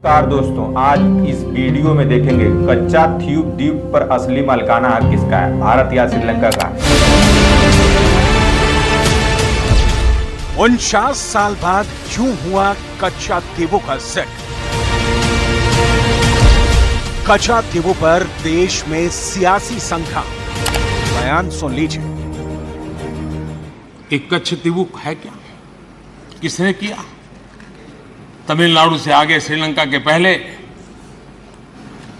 नमस्कार दोस्तों, आज इस वीडियो में देखेंगे कच्चा थीव द्वीप पर असली मालिकाना हक किसका है, भारत या श्रीलंका का। 49 साल बाद क्यों हुआ कच्चा द्वीपों का जिक्र। कच्चा द्वीपों पर देश में सियासी संघर्ष, बयान सुन लीजिए। एक कच्छ द्वीप है क्या? किसने किया? तमिलनाडु से आगे श्रीलंका के पहले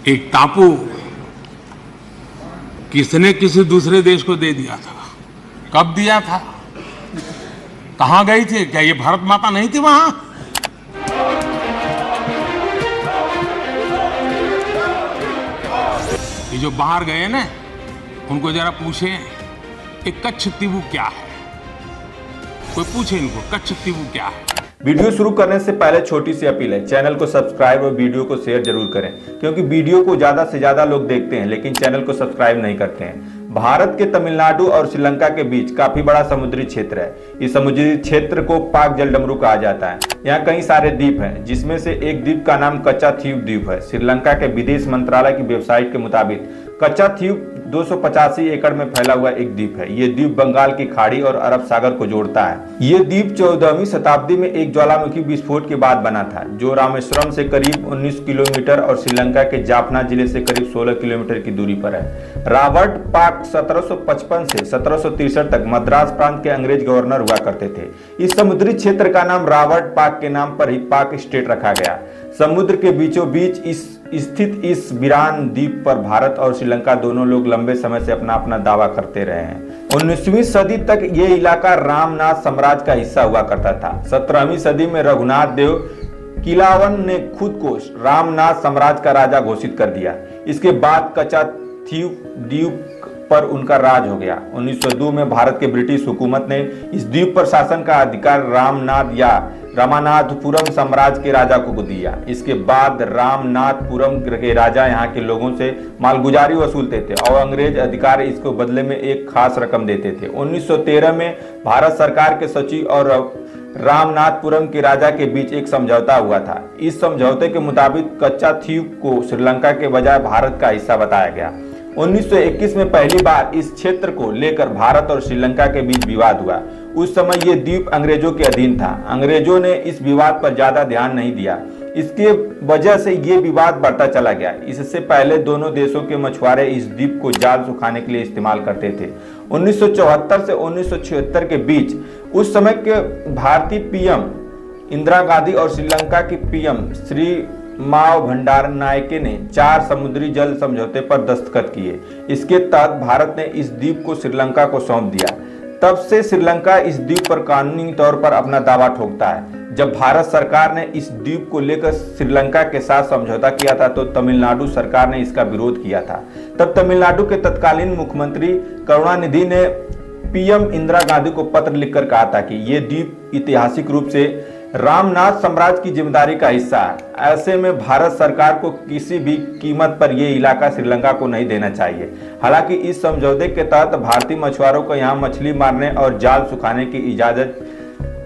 एक टापू किसने किसी दूसरे देश को दे दिया था? कब दिया था? कहां गई थी? क्या ये भारत माता नहीं थी वहां? ये जो बाहर गए ना, उनको जरा पूछे एक कच्छ द्वीप क्या है। कोई पूछे इनको कच्छ द्वीप क्या है। वीडियो शुरू करने से पहले छोटी सी अपील है, चैनल को सब्सक्राइब और वीडियो को शेयर जरूर करें, क्योंकि वीडियो को ज्यादा से ज्यादा लोग देखते हैं लेकिन चैनल को सब्सक्राइब नहीं करते हैं। भारत के तमिलनाडु और श्रीलंका के बीच काफी बड़ा समुद्री क्षेत्र है। इस समुद्री क्षेत्र को पाक जलडमरू कहा जाता है। यहाँ कई सारे द्वीप हैं, जिसमें से एक द्वीप का नाम कच्चा थीव द्वीप है। श्रीलंका के विदेश मंत्रालय की वेबसाइट के मुताबिक कच्चा थीव 285 एकड़ में फैला हुआ एक द्वीप है। ये द्वीप बंगाल की खाड़ी और अरब सागर को जोड़ता है। ये द्वीप 14वीं शताब्दी में एक ज्वालामुखी विस्फोट के बाद बना था, जो रामेश्वरम से करीब 19 किलोमीटर और श्रीलंका के जाफना जिले से करीब 16 किलोमीटर की दूरी पर है। रॉबर्ट पाक 1755 से 1763 तक मद्रास प्रांत के अंग्रेज गवर्नर हुआ करते थे। इस समुद्री क्षेत्र का नाम रॉबर्ट पाक के नाम पर ही पाक स्टेट रखा गया। समुद्र के बीचों बीच स्थित इस वीरान द्वीप पर भारत और श्रीलंका दोनों लोग लंबे समय से अपना अपना दावा करते रहे हैं। 19वीं सदी तक ये इलाका रामनाथ साम्राज्य का हिस्सा हुआ करता था। 17वीं सदी में रघुनाथ देव किलावन ने खुद को रामनाथ साम्राज्य का राजा घोषित कर दिया। इसके बाद कच्चा थीव द्वीप पर उनका राज हो गया। 1902 में भारत के ब्रिटिश हुकूमत ने इस द्वीप पर शासन का अधिकार रामनाथ या रामानाथपुरम साम्राज्य के राजा को दिया। इसके बाद रामनाथपुरम के राजा यहाँ के लोगों से मालगुजारी वसूलते थे और अंग्रेज अधिकारी इसको बदले में एक खास रकम देते थे। 1913 में भारत सरकार के सचिव और रामनाथपुरम के राजा के बीच एक समझौता हुआ था। इस समझौते के मुताबिक कच्चा थीव को श्रीलंका के बजाय भारत का हिस्सा बताया गया। 1921 में पहली बार इस क्षेत्र को लेकर भारत और श्रीलंका के बीच विवाद हुआ। उस समय ये द्वीप अंग्रेजों के अधीन था। अंग्रेजों ने इस विवाद पर ज्यादा ध्यान नहीं दिया। इसके वजह से ये विवाद बढ़ता चला गया। इससे पहले दोनों देशों के मछुआरे इस द्वीप को जाल सुखाने के लिए इस्तेमाल करते थे। 1974 से 1976 के बीच उस समय के भारतीय पीएम इंदिरा गांधी और श्रीलंका की पीएम श्री माव भंडारनायके ने 4 समुद्री जल समझौते पर दस्तखत किए। इसके तहत भारत ने इस द्वीप को श्रीलंका को सौंप दिया। तब से श्रीलंका इस द्वीप पर कानूनी तौर पर अपना दावा ठोकता है। जब भारत सरकार ने इस द्वीप को लेकर श्रीलंका के साथ समझौता किया था तो तमिलनाडु सरकार ने इसका विरोध किया था। तब तमिलनाडु के तत्कालीन मुख्यमंत्री करुणानिधि ने पीएम इंदिरा गांधी को पत्र लिखकर कहा था कि ये द्वीप ऐतिहासिक रूप से रामनाथ साम्राज्य की जिम्मेदारी का हिस्सा है। ऐसे में भारत सरकार को किसी भी कीमत पर यह इलाका श्रीलंका को नहीं देना चाहिए। हालांकि इस समझौते के तहत भारतीय मछुआरों को यहां मछली मारने और जाल सुखाने की इजाजत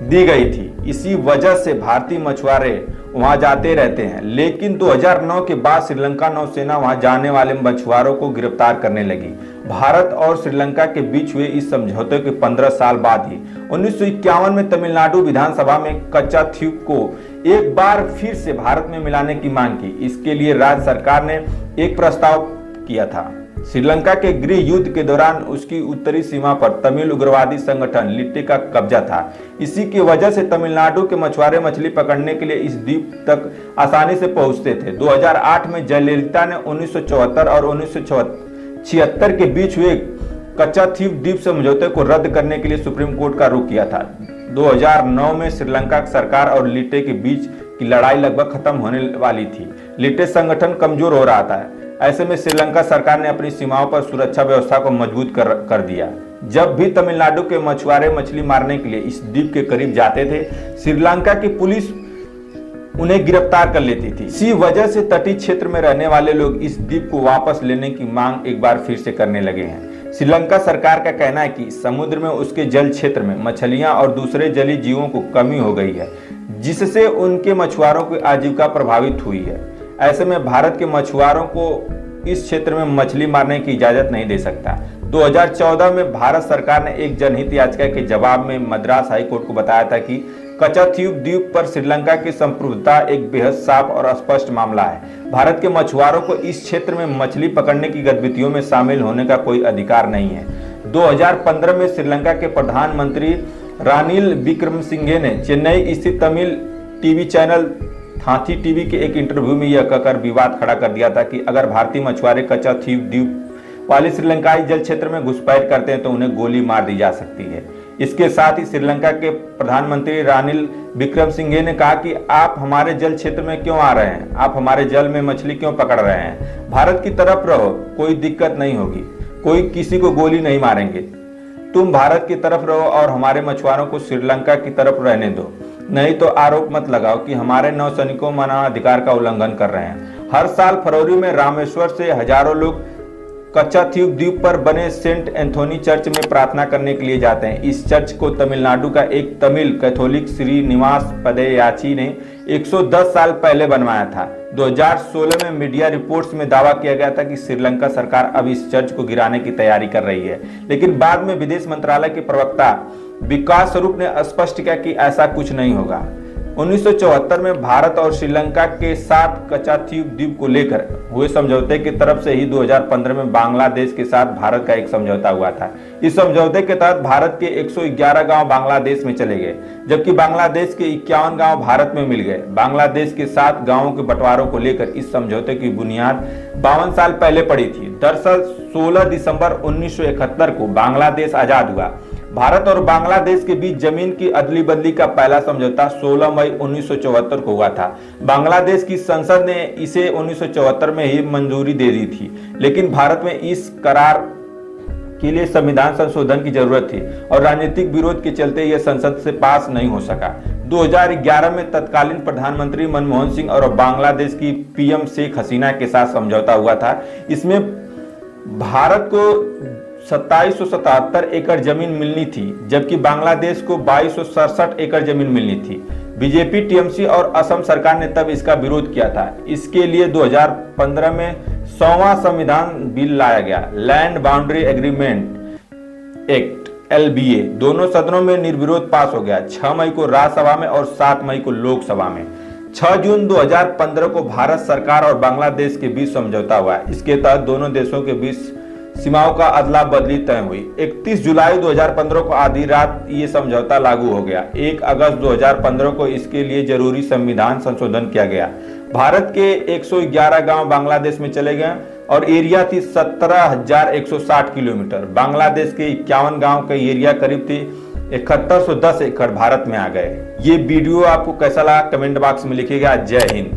दी गई थी। इसी वजह से भारतीय मछुआरे वहां जाते रहते हैं। लेकिन 2009 के बाद श्रीलंका नौसेना वहां जाने वाले मछुआरों को गिरफ्तार करने लगी। भारत और श्रीलंका के बीच हुए इस समझौते के 15 साल बाद ही 1951 में तमिलनाडु विधानसभा में कच्चा थीव को एक बार फिर से भारत में मिलाने की मांग की। इसके लिए राज्य सरकार ने एक प्रस्ताव किया था। श्रीलंका के गृह युद्ध के दौरान उसकी उत्तरी सीमा पर तमिल उग्रवादी संगठन लिट्टे का कब्जा था। इसी की वजह से तमिलनाडु के मछुआरे मछली पकड़ने के लिए इस द्वीप तक आसानी से पहुंचते थे। 2008 में जयललिता ने 1974 और 1976 के बीच हुए कच्चा थीव द्वीप समझौते को रद्द करने के लिए सुप्रीम कोर्ट का रुख किया था। 2009 में श्रीलंका सरकार और लिट्टे के बीच की लड़ाई लगभग खत्म होने वाली थी। लिट्टे संगठन कमजोर हो रहा था। ऐसे में श्रीलंका सरकार ने अपनी सीमाओं पर सुरक्षा व्यवस्था को मजबूत कर दिया। जब भी तमिलनाडु के मछुआरे मछली मारने के लिए इस द्वीप के करीब जाते थे, श्रीलंका की पुलिस उन्हें गिरफ्तार कर लेती थी। इसी वजह से तटीय क्षेत्र में रहने वाले लोग इस द्वीप को वापस लेने की मांग एक बार फिर से करने लगे हैं। श्रीलंका सरकार का कहना है कि समुद्र में उसके जल क्षेत्र में मछलियां और दूसरे जलीय जीवों को कमी हो गई है, जिससे उनके मछुआरों की आजीविका प्रभावित हुई है। ऐसे में भारत के मछुआरों को इस क्षेत्र में मछली मारने की इजाजत नहीं दे सकता। 2014 में भारत सरकार ने एक जनहित याचिका के जवाब में मद्रास हाई कोर्ट को बताया था कि कच्छाद्वीप द्वीप पर श्रीलंका की संप्रभुता एक बेहद साफ और स्पष्ट मामला है। भारत के मछुआरों को इस क्षेत्र में मछली पकड़ने की गतिविधियों में शामिल होने का कोई अधिकार नहीं है। 2015 में श्रीलंका के प्रधानमंत्री रानिल विक्रमसिंघे ने चेन्नई स्थित Tamil TV channel Thathi TV के एक इंटरव्यू में यह कहकर विवाद खड़ा कर दिया था कि अगर भारतीय मछुआरे कच्छाद्वीप द्वीप वाले श्रीलंकाई जल क्षेत्र में घुसपैठ करते हैं तो उन्हें गोली मार दी जा सकती है। इसके साथ ही श्रीलंका के प्रधानमंत्री रानिल विक्रमसिंघे ने कहा कि आप हमारे जल क्षेत्र में क्यों आ रहे हैं, आप हमारे जल में मछली क्यों पकड़ रहे हैं, भारत की तरफ रहो, कोई दिक्कत नहीं होगी, कोई किसी को गोली नहीं मारेंगे, तुम भारत की तरफ रहो और हमारे मछुआरों को श्रीलंका की तरफ रहने दो, नहीं तो आरोप मत लगाओ कि हमारे नौसैनिकों मानवाधिकार का उल्लंघन कर रहे हैं। हर साल फरवरी में रामेश्वर से हजारों लोग कच्छाद्वीप द्वीप पर बने सेंट एंथोनी चर्च में प्रार्थना करने के लिए जाते हैं। इस चर्च को तमिलनाडु का एक तमिल कैथोलिक श्रीनिवास पदयाची ने 110 साल पहले बनवाया था। 2016 में मीडिया रिपोर्ट्स में दावा किया गया था कि श्रीलंका सरकार अब इस चर्च को गिराने की तैयारी कर रही है, लेकिन बाद में विदेश मंत्रालय के प्रवक्ता विकास स्वरूप ने स्पष्ट किया कि ऐसा कुछ नहीं होगा। 1974 में भारत और श्रीलंका के साथ कच्छाद्वीप द्वीप को लेकर हुए समझौते की तरफ से ही 2015 में बांग्लादेश के साथ भारत का एक समझौता हुआ था। इस समझौते के तहत भारत के 111 गांव बांग्लादेश में चले गए, जबकि बांग्लादेश के 51 गांव भारत में मिल गए। बांग्लादेश के 7 गांवों के बंटवारों को लेकर इस समझौते की बुनियाद 52 साल पहले पड़ी थी। दरअसल 16 दिसंबर 1971 को बांग्लादेश आजाद हुआ। भारत और बांग्लादेश के बीच जमीन की अदली बदली का पहला समझौता 16 मई 1974 को हुआ था। बांग्लादेश की संसद ने इसे 1974 में ही मंजूरी दे दी थी, लेकिन भारत में इस करार के लिए संविधान संशोधन की जरूरत थी और राजनीतिक विरोध के चलते यह संसद से पास नहीं हो सका। 2011 में तत्कालीन प्रधानमंत्री मनमोहन सिंह और बांग्लादेश की पीएम शेख हसीना के साथ समझौता हुआ था। इसमें भारत को 2777 एकड़ जमीन मिलनी थी, जबकि बांग्लादेश को 2267 एकड़ जमीन मिलनी थी। बीजेपी, टीएमसी और असम सरकार ने तब इसका विरोध किया था। इसके लिए 2015 में 100वां संविधान बिल लाया गया, land boundary agreement act LBA, दोनों सदनों में निर्विरोध पास हो गया। 6 मई को राज्यसभा में और 7 मई को लोकसभा में। 6 जून 2015 को भारत सरकार और बांग्लादेश के बीच समझौता हुआ। इसके तहत दोनों देशों के बीच सीमाओं का अदला बदली तय हुई। 31 जुलाई 2015 को आधी रात ये समझौता लागू हो गया। 1 अगस्त 2015 को इसके लिए जरूरी संविधान संशोधन किया गया। भारत के 111 गांव बांग्लादेश में चले गए और एरिया थी 17,160 किलोमीटर। बांग्लादेश के 51 गांव का एरिया करीब थी 7110 एकड़ भारत में आ गए। ये वीडियो आपको कैसा लगा कमेंट बॉक्स में लिखिएगा। जय हिंद।